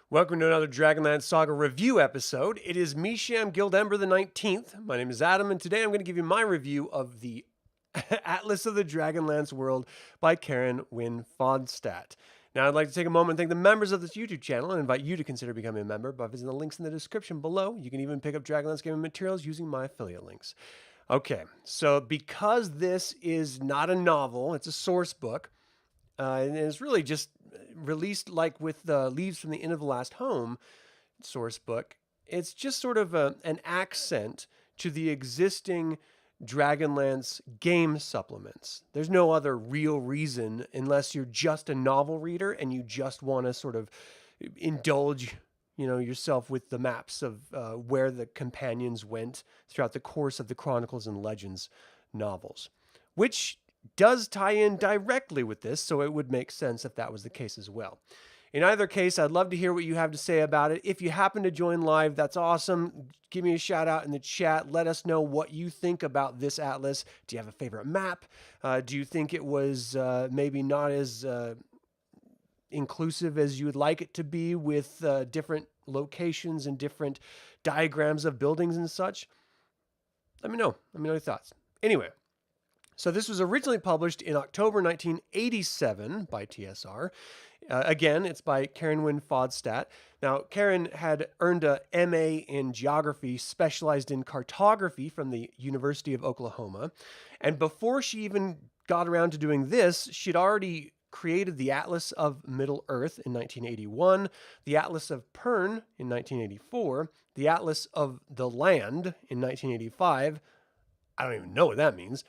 Welcome to another Dragonlance Saga review episode. It is Misham Guildember the 19th. My name is Adam, and today I'm going to give you my review of the Atlas of the Dragonlance World by Krynn Wynn Fonstad. Now, I'd like to take a moment and thank the members of this YouTube channel and invite you to consider becoming a member by visiting the links in the description below. You can even pick up Dragonlance gaming materials using my affiliate links. Okay, so because this is not a novel, it's a source book, and it's really just released like with the Leaves from the Inn of the Last Home source book. It's just sort of an accent to the existing Dragonlance game supplements. There's no other real reason unless you're just a novel reader and you just want to sort of indulge yourself with the maps of where the companions went throughout the course of the Chronicles and Legends novels, which does tie in directly with this, so it would make sense if that was the case as well. In either case, I'd love to hear what you have to say about it. If you happen to join live, that's awesome. Give me a shout out in the chat. Let us know what you think about this atlas. Do you have a favorite map? Do you think it was maybe not as inclusive as you would like it to be with different locations and different diagrams of buildings and such? Let me know. Let me know your thoughts. Anyway. So this was originally published in October 1987 by TSR. Again, it's by Krynn Wynn Fonstad. Now, Krynn had earned a MA in geography, specialized in cartography from the University of Oklahoma. And before she even got around to doing this, she'd already created the Atlas of Middle-earth in 1981, the Atlas of Pern in 1984, the Atlas of the Land in 1985. I don't even know what that means.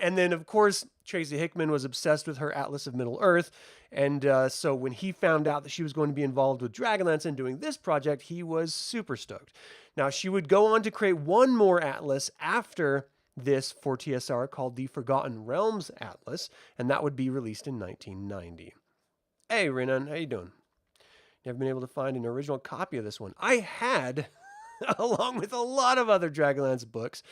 And then, of course, Tracy Hickman was obsessed with her Atlas of Middle-earth. And so when he found out that she was going to be involved with Dragonlance and doing this project, he was super stoked. Now, she would go on to create one more atlas after this for TSR called the Forgotten Realms Atlas, and that would be released in 1990. Hey, Renan, how you doing? Never been able to find an original copy of this one. I had, along with a lot of other Dragonlance books,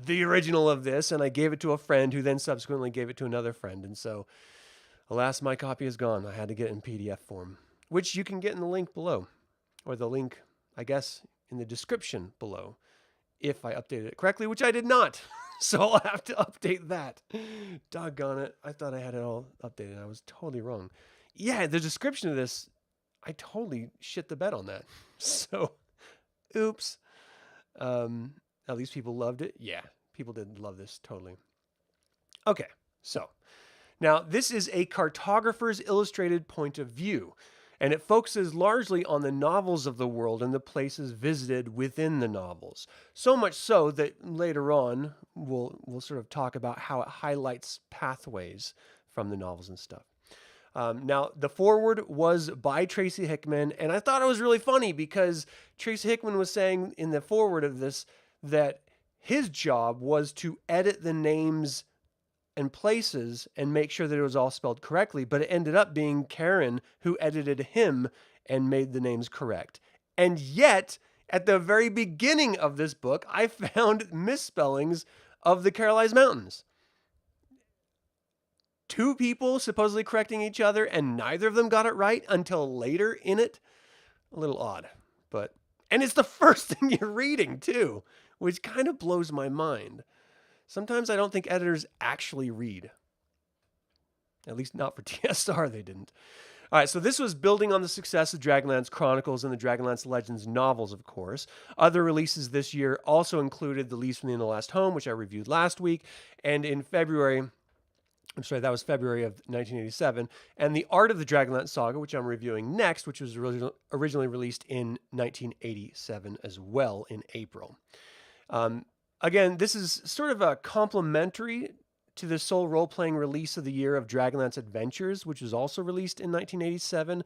the original of this, and I gave it to a friend who then subsequently gave it to another friend. And so, alas, my copy is gone. I had to get it in PDF form, which you can get in the link below, or the link, I guess, in the description below, if I updated it correctly, which I did not. So I'll have to update that. Doggone it. I thought I had it all updated. I was totally wrong. Yeah, the description of this, I totally shit the bed on that. So, oops. At least people loved it. Yeah, people did love this, totally. Okay, so now this is a cartographer's illustrated point of view, and it focuses largely on the novels of the world and the places visited within the novels. So much so that later on, we'll sort of talk about how it highlights pathways from the novels and stuff. Now, the foreword was by Tracy Hickman, and I thought it was really funny because Tracy Hickman was saying in the foreword of this that his job was to edit the names and places and make sure that it was all spelled correctly, but it ended up being Krynn who edited him and made the names correct. And yet, at the very beginning of this book, I found misspellings of the Carolized Mountains. Two people supposedly correcting each other, and neither of them got it right until later in it. A little odd, but... And it's the first thing you're reading, too, which kind of blows my mind. Sometimes I don't think editors actually read. At least not for TSR, they didn't. All right, so this was building on the success of Dragonlance Chronicles and the Dragonlance Legends novels, of course. Other releases this year also included The Leaves from the Inn of the Last Home, which I reviewed last week, and in February... I'm sorry, that was February of 1987, and The Art of the Dragonlance Saga, which I'm reviewing next, which was originally released in 1987 as well in April. Again, this is sort of a complementary to the sole role-playing release of the year of Dragonlance Adventures, which was also released in 1987,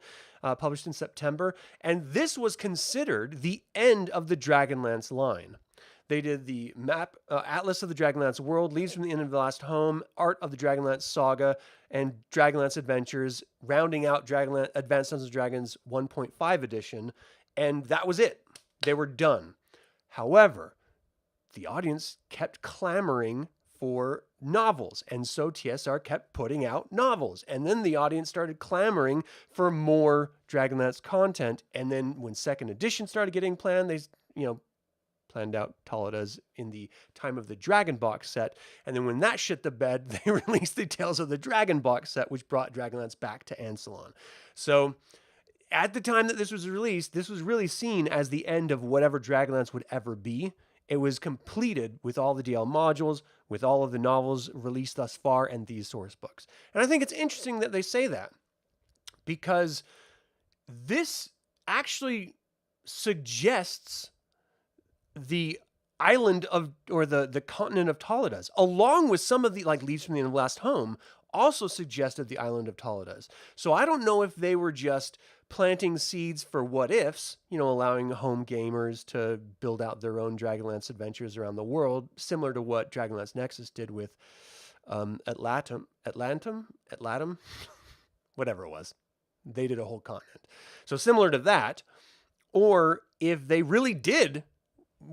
published in September, and this was considered the end of the Dragonlance line. They did the map, Atlas of the Dragonlance World, Leaves from the Inn of the Last Home, Art of the Dragonlance Saga, and Dragonlance Adventures, rounding out Advanced Dungeons & Dragons 1.5 edition, and that was it. They were done. However, the audience kept clamoring for novels. And so TSR kept putting out novels. And then the audience started clamoring for more Dragonlance content. And then when second edition started getting planned, they, planned out Taladas in the Time of the Dragon box set. And then when that shit the bed, they released the Tales of the Dragon box set, which brought Dragonlance back to Ansalon. So at the time that this was released, this was really seen as the end of whatever Dragonlance would ever be. It was completed with all the DL modules, with all of the novels released thus far, and these source books. And I think it's interesting that they say that, because this actually suggests the island of, or the continent of Taladas, along with some of the, like, Leaves from the End of Last Home, also suggested the island of Taladas. So I don't know if they were just planting seeds for what ifs, allowing home gamers to build out their own Dragonlance adventures around the world, similar to what Dragonlance Nexus did with Atlantum, whatever it was. They did a whole continent. So similar to that, or if they really did,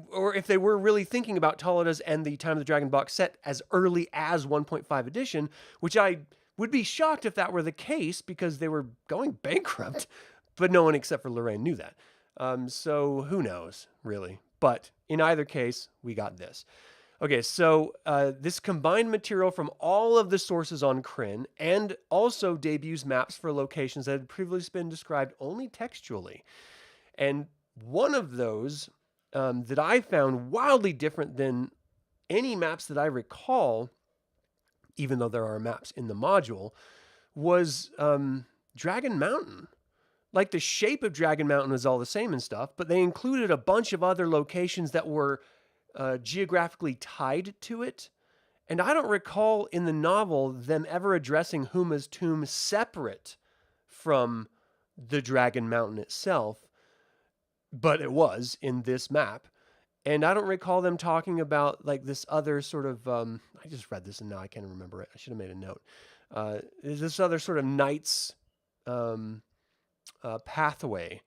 or if they were really thinking about Taladas and the Time of the Dragon box set as early as 1.5 edition, which I would be shocked if that were the case, because they were going bankrupt, but no one except for Lorraine knew that. So who knows, really? But in either case, we got this. Okay, so this combined material from all of the sources on Krynn, and also debuts maps for locations that had previously been described only textually. And one of those that I found wildly different than any maps that I recall, even though there are maps in the module, was Dragon Mountain. Like, the shape of Dragon Mountain was all the same and stuff, but they included a bunch of other locations that were geographically tied to it. And I don't recall in the novel them ever addressing Huma's tomb separate from the Dragon Mountain itself, but it was in this map. And I don't recall them talking about, like, this other sort of, I just read this and now I can't remember it. I should have made a note. This other sort of knight's pathway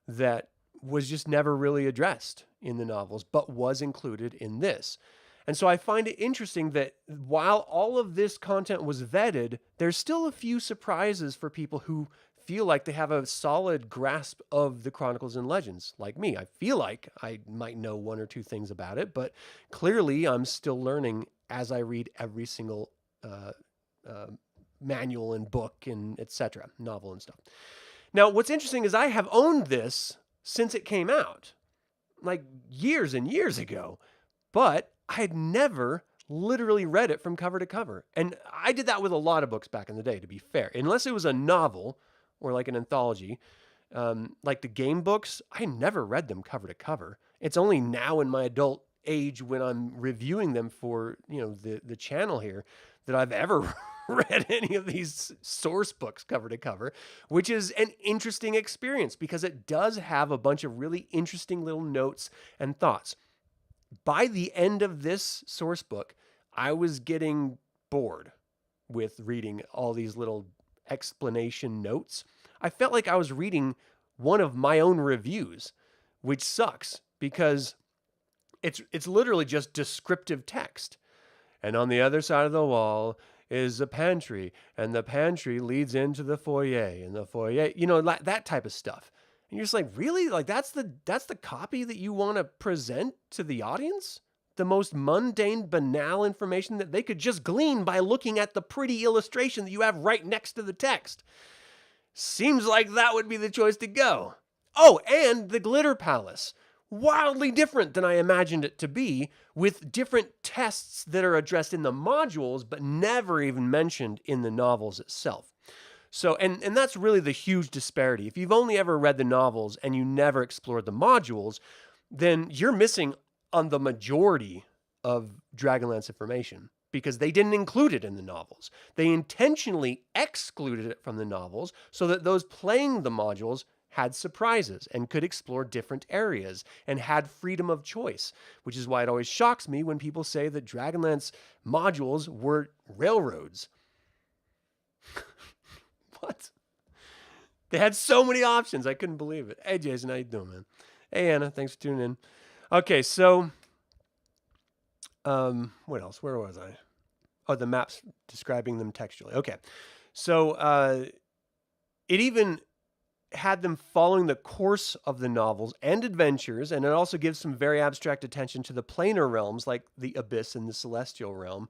that was just never really addressed in the novels, but was included in this. And so I find it interesting that while all of this content was vetted, there's still a few surprises for people who feel like they have a solid grasp of the Chronicles and Legends, like me. I feel like I might know one or two things about it, but clearly I'm still learning as I read every single manual and book and etc., novel and stuff. Now, what's interesting is I have owned this since it came out, like years and years ago, but I had never literally read it from cover to cover. And I did that with a lot of books back in the day, to be fair. Unless it was a novel or like an anthology, like the game books, I never read them cover to cover. It's only now in my adult age, when I'm reviewing them for, the channel here, that I've ever read any of these source books cover to cover, which is an interesting experience because it does have a bunch of really interesting little notes and thoughts. By the end of this source book, I was getting bored with reading all these little explanation notes. I felt like I was reading one of my own reviews, which sucks because it's literally just descriptive text. And on the other side of the wall is a pantry, and the pantry leads into the foyer, and the foyer, that type of stuff. And you're just like, really? Like, that's the copy that you want to present to the audience? The most mundane, banal information that they could just glean by looking at the pretty illustration that you have right next to the text. Seems like that would be the choice to go. Oh, and the Glitter Palace. Wildly different than I imagined it to be, with different tests that are addressed in the modules, but never even mentioned in the novels itself. So, and that's really the huge disparity. If you've only ever read the novels and you never explored the modules, then you're missing on the majority of Dragonlance information because they didn't include it in the novels. They intentionally excluded it from the novels so that those playing the modules had surprises and could explore different areas and had freedom of choice, which is why it always shocks me when people say that Dragonlance modules were railroads. What? They had so many options. I couldn't believe it. Hey, Jason, how you doing, man? Hey, Anna, thanks for tuning in. Okay, so what else? Where was I? Oh, the maps describing them textually. Okay. So it even had them following the course of the novels and adventures, and it also gives some very abstract attention to the planar realms like the Abyss and the Celestial Realm.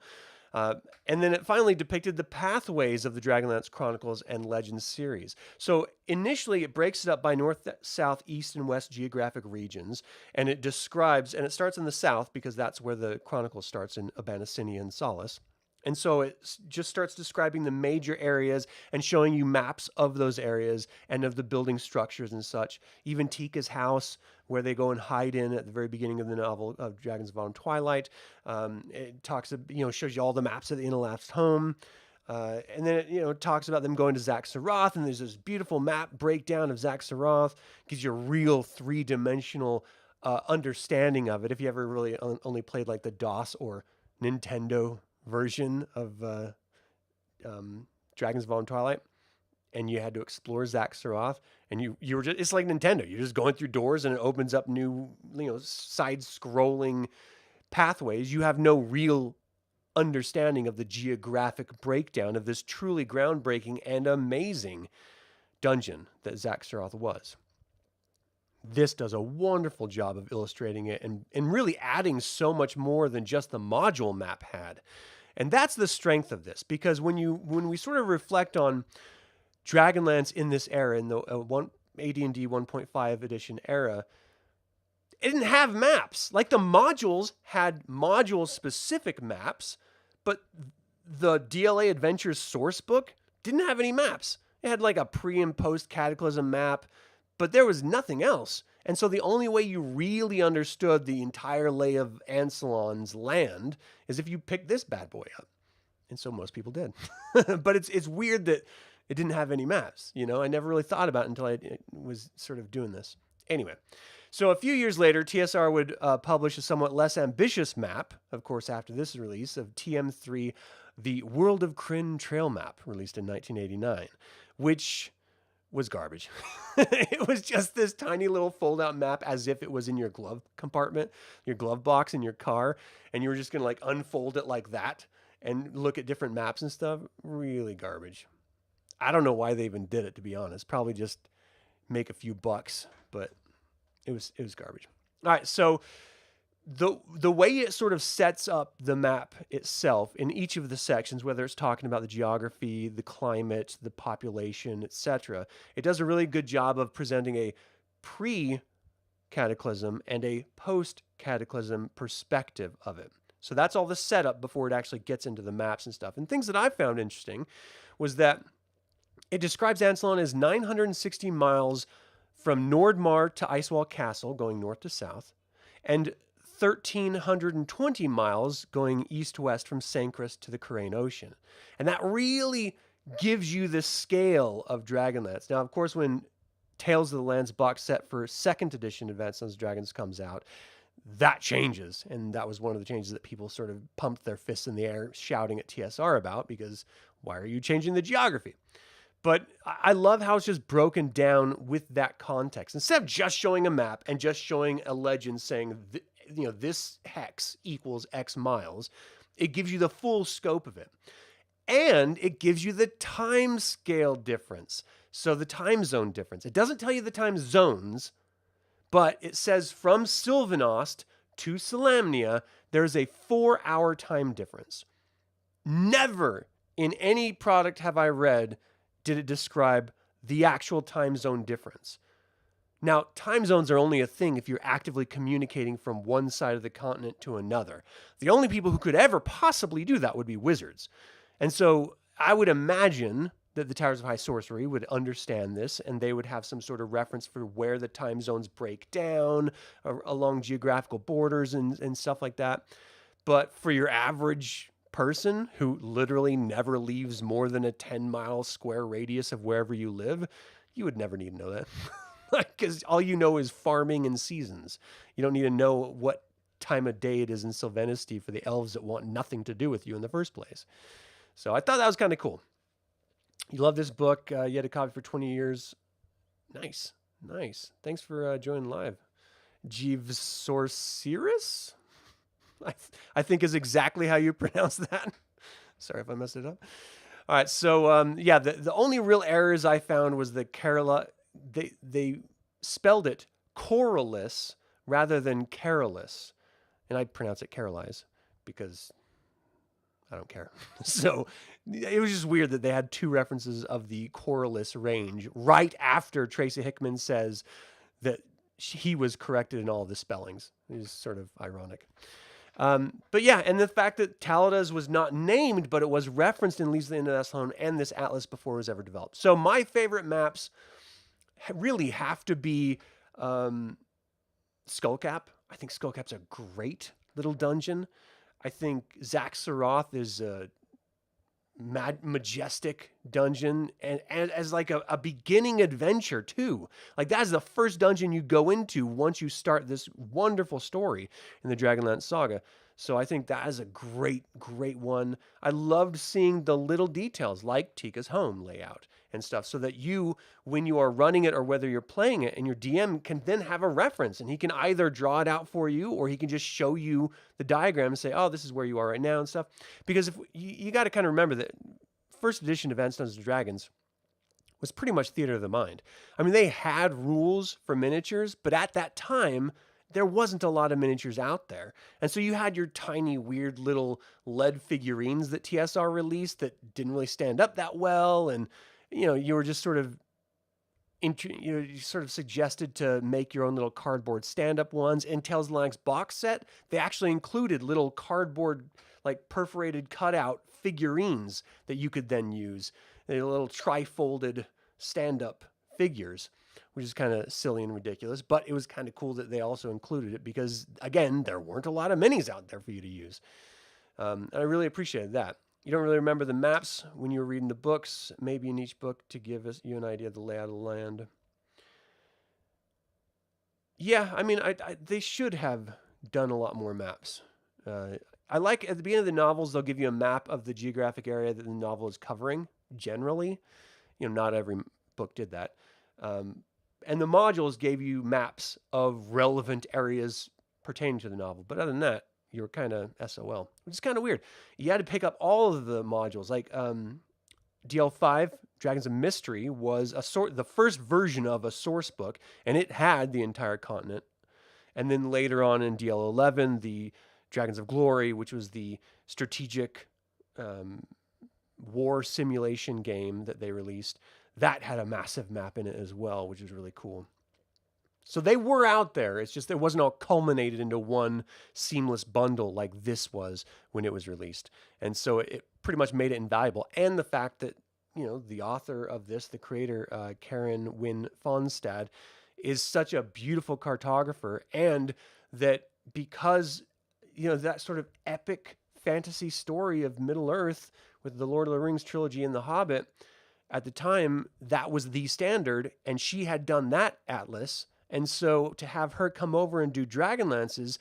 And then it finally depicted the pathways of the Dragonlance Chronicles and Legends series. So initially, it breaks it up by north, south, east, and west geographic regions, and it describes, and it starts in the south because that's where the Chronicle starts in Abanasinia and Solace. And so it just starts describing the major areas and showing you maps of those areas and of the building structures and such. Even Tika's house, where they go and hide in at the very beginning of the novel of Dragons of Autumn Twilight. It talks, shows you all the maps of the Inalaf's home. And then it talks about them going to Zaxaroth, and there's this beautiful map breakdown of Zaxaroth. Gives you a real three-dimensional understanding of it if you ever really only played like the DOS or Nintendo version of Dragons of Autumn Twilight, and you had to explore Zaxaroth, and you were just, it's like Nintendo. You're just going through doors and it opens up new, side-scrolling pathways. You have no real understanding of the geographic breakdown of this truly groundbreaking and amazing dungeon that Zaxaroth was. This does a wonderful job of illustrating it and really adding so much more than just the module map had. And that's the strength of this, because when we sort of reflect on Dragonlance in this era, in the AD&D 1.5 edition era, it didn't have maps. Like the modules had module-specific maps, but the DLA Adventures source book didn't have any maps. It had like a pre- and post-Cataclysm map, but there was nothing else. And so the only way you really understood the entire lay of Ansalon's land is if you picked this bad boy up. And so most people did. But it's weird that it didn't have any maps. I never really thought about it until I was sort of doing this. Anyway, so a few years later, TSR would publish a somewhat less ambitious map, of course, after this release of TM3, the World of Krynn Trail Map, released in 1989, which was garbage. It was just this tiny little fold-out map as if it was in your glove compartment, your glove box in your car, and you were just going to like unfold it like that and look at different maps and stuff. Really garbage. I don't know why they even did it, to be honest. Probably just make a few bucks, but it was garbage. All right, so the way it sort of sets up the map itself in each of the sections, whether it's talking about the geography, the climate, the population, etc., it does a really good job of presenting a pre-cataclysm and a post-cataclysm perspective of it. So that's all the setup before it actually gets into the maps and stuff. And things that I found interesting was that it describes Ansalon as 960 miles from Nordmar to Icewall Castle, going north to south, and 1,320 miles going east-west from Sancris to the Karain Ocean. And that really gives you the scale of Dragonlance. Now, of course, when Tales of the Lands box set for 2nd edition Advanced Dungeons & Dragons comes out, that changes. And that was one of the changes that people sort of pumped their fists in the air shouting at TSR about, because why are you changing the geography? But I love how it's just broken down with that context. Instead of just showing a map and just showing a legend saying, this hex equals X miles, it gives you the full scope of it. And it gives you the time scale difference. So the time zone difference. It doesn't tell you the time zones, but it says from Sylvanost to Solamnia, there's a 4-hour time difference. Never in any product have I read did it describe the actual time zone difference. Now, time zones are only a thing if you're actively communicating from one side of the continent to another. The only people who could ever possibly do that would be wizards. And so I would imagine that the Towers of High Sorcery would understand this, and they would have some sort of reference for where the time zones break down along geographical borders and stuff like that. But for your average person who literally never leaves more than a 10-mile square radius of wherever you live, you would never need to know that. Because all you know is farming and seasons. You don't need to know what time of day it is in Sylvanosti for the elves that want nothing to do with you in the first place. So I thought that was kind of cool. You love this book. You had a copy for 20 years. Nice. Thanks for joining live. Jeeves Sorcerus? I think is exactly how you pronounce that. Sorry if I messed it up. All right, so yeah, the only real errors I found was the Kerala. They spelled it Corylus rather than Carolus, and I pronounce it Carolize because I don't care. So it was just weird that they had two references of the Corylus range right after Tracy Hickman says that he was corrected in all of the spellings. It is sort of ironic. But yeah, and the fact that Taladas was not named, but it was referenced in Leaves of the End of Aslan and this atlas before it was ever developed. So my favorite maps really have to be Skullcap. I think Skullcap's a great little dungeon. I think Zaxaroth is a majestic dungeon and as like a beginning adventure too. Like that's the first dungeon you go into once you start this wonderful story in the Dragonlance Saga. So I think that is a great one. I loved seeing the little details like Tika's home layout and stuff so that you, when you are running it or whether you're playing it, and your DM can then have a reference and he can either draw it out for you or he can just show you the diagram and say, oh, this is where you are right now and stuff. Because if you got to kind of remember that first edition of Advanced Dungeons and Dragons was pretty much theater of the mind. I mean, they had rules for miniatures, but at that time, there wasn't a lot of miniatures out there. And so you had your tiny, weird little lead figurines that TSR released that didn't really stand up that well. And, you know, you were just sort of, you sort of suggested to make your own little cardboard stand-up ones. In Tales of the Lynx box set, they actually included little cardboard, like perforated cutout figurines that you could then use. They're little tri-folded stand-up figures, which is kind of silly and ridiculous, but it was kind of cool that they also included it because, again, there weren't a lot of minis out there for you to use. And I really appreciated that. You don't really remember the maps when you were reading the books, maybe in each book to give you an idea of the layout of the land. Yeah, I mean, they should have done a lot more maps. I like at the beginning of the novels, they'll give you a map of the geographic area that the novel is covering, generally. You know, not every book did that. And the modules gave you maps of relevant areas pertaining to the novel. But other than that, you were kind of SOL, which is kind of weird. You had to pick up all of the modules. Like DL5, Dragons of Mystery, was the first version of a source book, and it had the entire continent. And then later on in DL11, the Dragons of Glory, which was the strategic war simulation game that they released, that had a massive map in it as well, which was really cool. So they were out there. It's just it wasn't all culminated into one seamless bundle like this was when it was released. And so it pretty much made it invaluable. And the fact that, you know, the author of this, the creator, Karen Wynn Fonstad, is such a beautiful cartographer. And that because, you know, that sort of epic fantasy story of Middle-earth with the Lord of the Rings trilogy and The Hobbit, at the time, that was the standard, and she had done that atlas. And so to have her come over and do Dragonlances,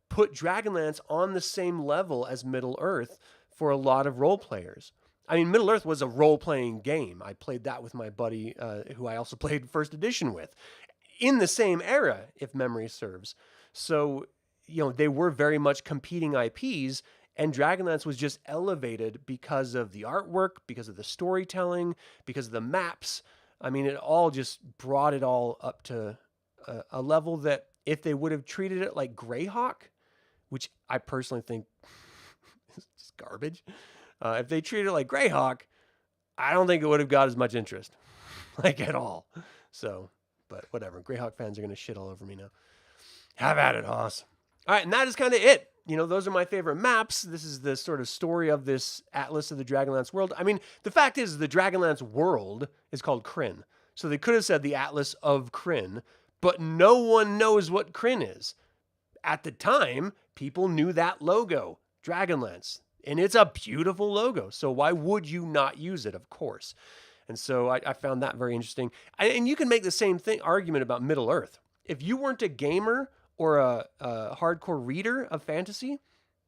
put Dragonlance on the same level as Middle-earth for a lot of role players. I mean, Middle-earth was a role-playing game. I played that with my buddy, who I also played first edition with, in the same era, if memory serves. So, you know, they were very much competing IPs, and Dragonlance was just elevated because of the artwork, because of the storytelling, because of the maps. I mean, it all just brought it all up to a level that if they would have treated it like Greyhawk, which I personally think is just garbage, if they treated it like Greyhawk, I don't think it would have got as much interest, like at all. So, but whatever. Greyhawk fans are going to shit all over me now. Have at it, Hoss. All right, and that is kind of it. You know, those are my favorite maps. This is the sort of story of this Atlas of the Dragonlance world. I mean, the fact is the Dragonlance world is called Krynn. So they could have said the Atlas of Krynn, but no one knows what Krynn is. At the time, people knew that logo, Dragonlance, and it's a beautiful logo. So why would you not use it? Of course. And so I found that very interesting. And you can make the same argument about Middle-earth. If you weren't a gamer or a hardcore reader of fantasy,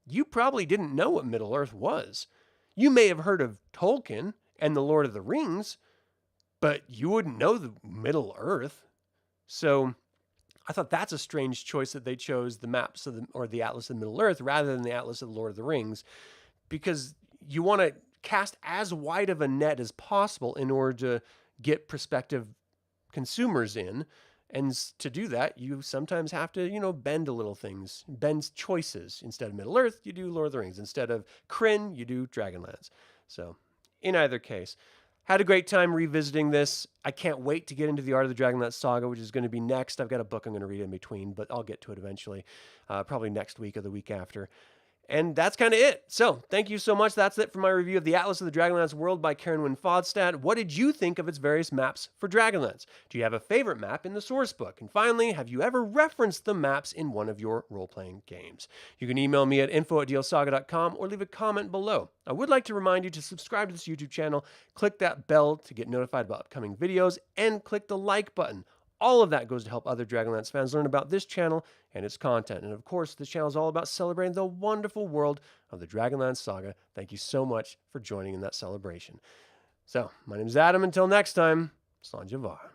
you probably didn't know what Middle-earth was. You may have heard of Tolkien and the Lord of the Rings, but you wouldn't know the Middle-earth. So I thought that's a strange choice that they chose the maps of or the Atlas of Middle-earth rather than the Atlas of the Lord of the Rings, because you want to cast as wide of a net as possible in order to get prospective consumers in. And to do that, you sometimes have to, bend a little things, bend choices. Instead of Middle Earth, you do Lord of the Rings. Instead of Krynn, you do Dragonlance. So, in either case, had a great time revisiting this. I can't wait to get into the Art of the Dragonlance Saga, which is going to be next. I've got a book I'm going to read in between, but I'll get to it eventually, probably next week or the week after. And that's kind of it. So, thank you so much. That's it for my review of the Atlas of the Dragonlance World by Wynn Fonstad. What did you think of its various maps for Dragonlance? Do you have a favorite map in the source book? And finally, have you ever referenced the maps in one of your role-playing games? You can email me at info@dlsaga.com or leave a comment below. I would like to remind you to subscribe to this YouTube channel, click that bell to get notified about upcoming videos, and click the like button. All of that goes to help other Dragonlance fans learn about this channel and its content. And of course, this channel is all about celebrating the wonderful world of the Dragonlance Saga. Thank you so much for joining in that celebration. So, my name is Adam. Until next time, Slán Javar.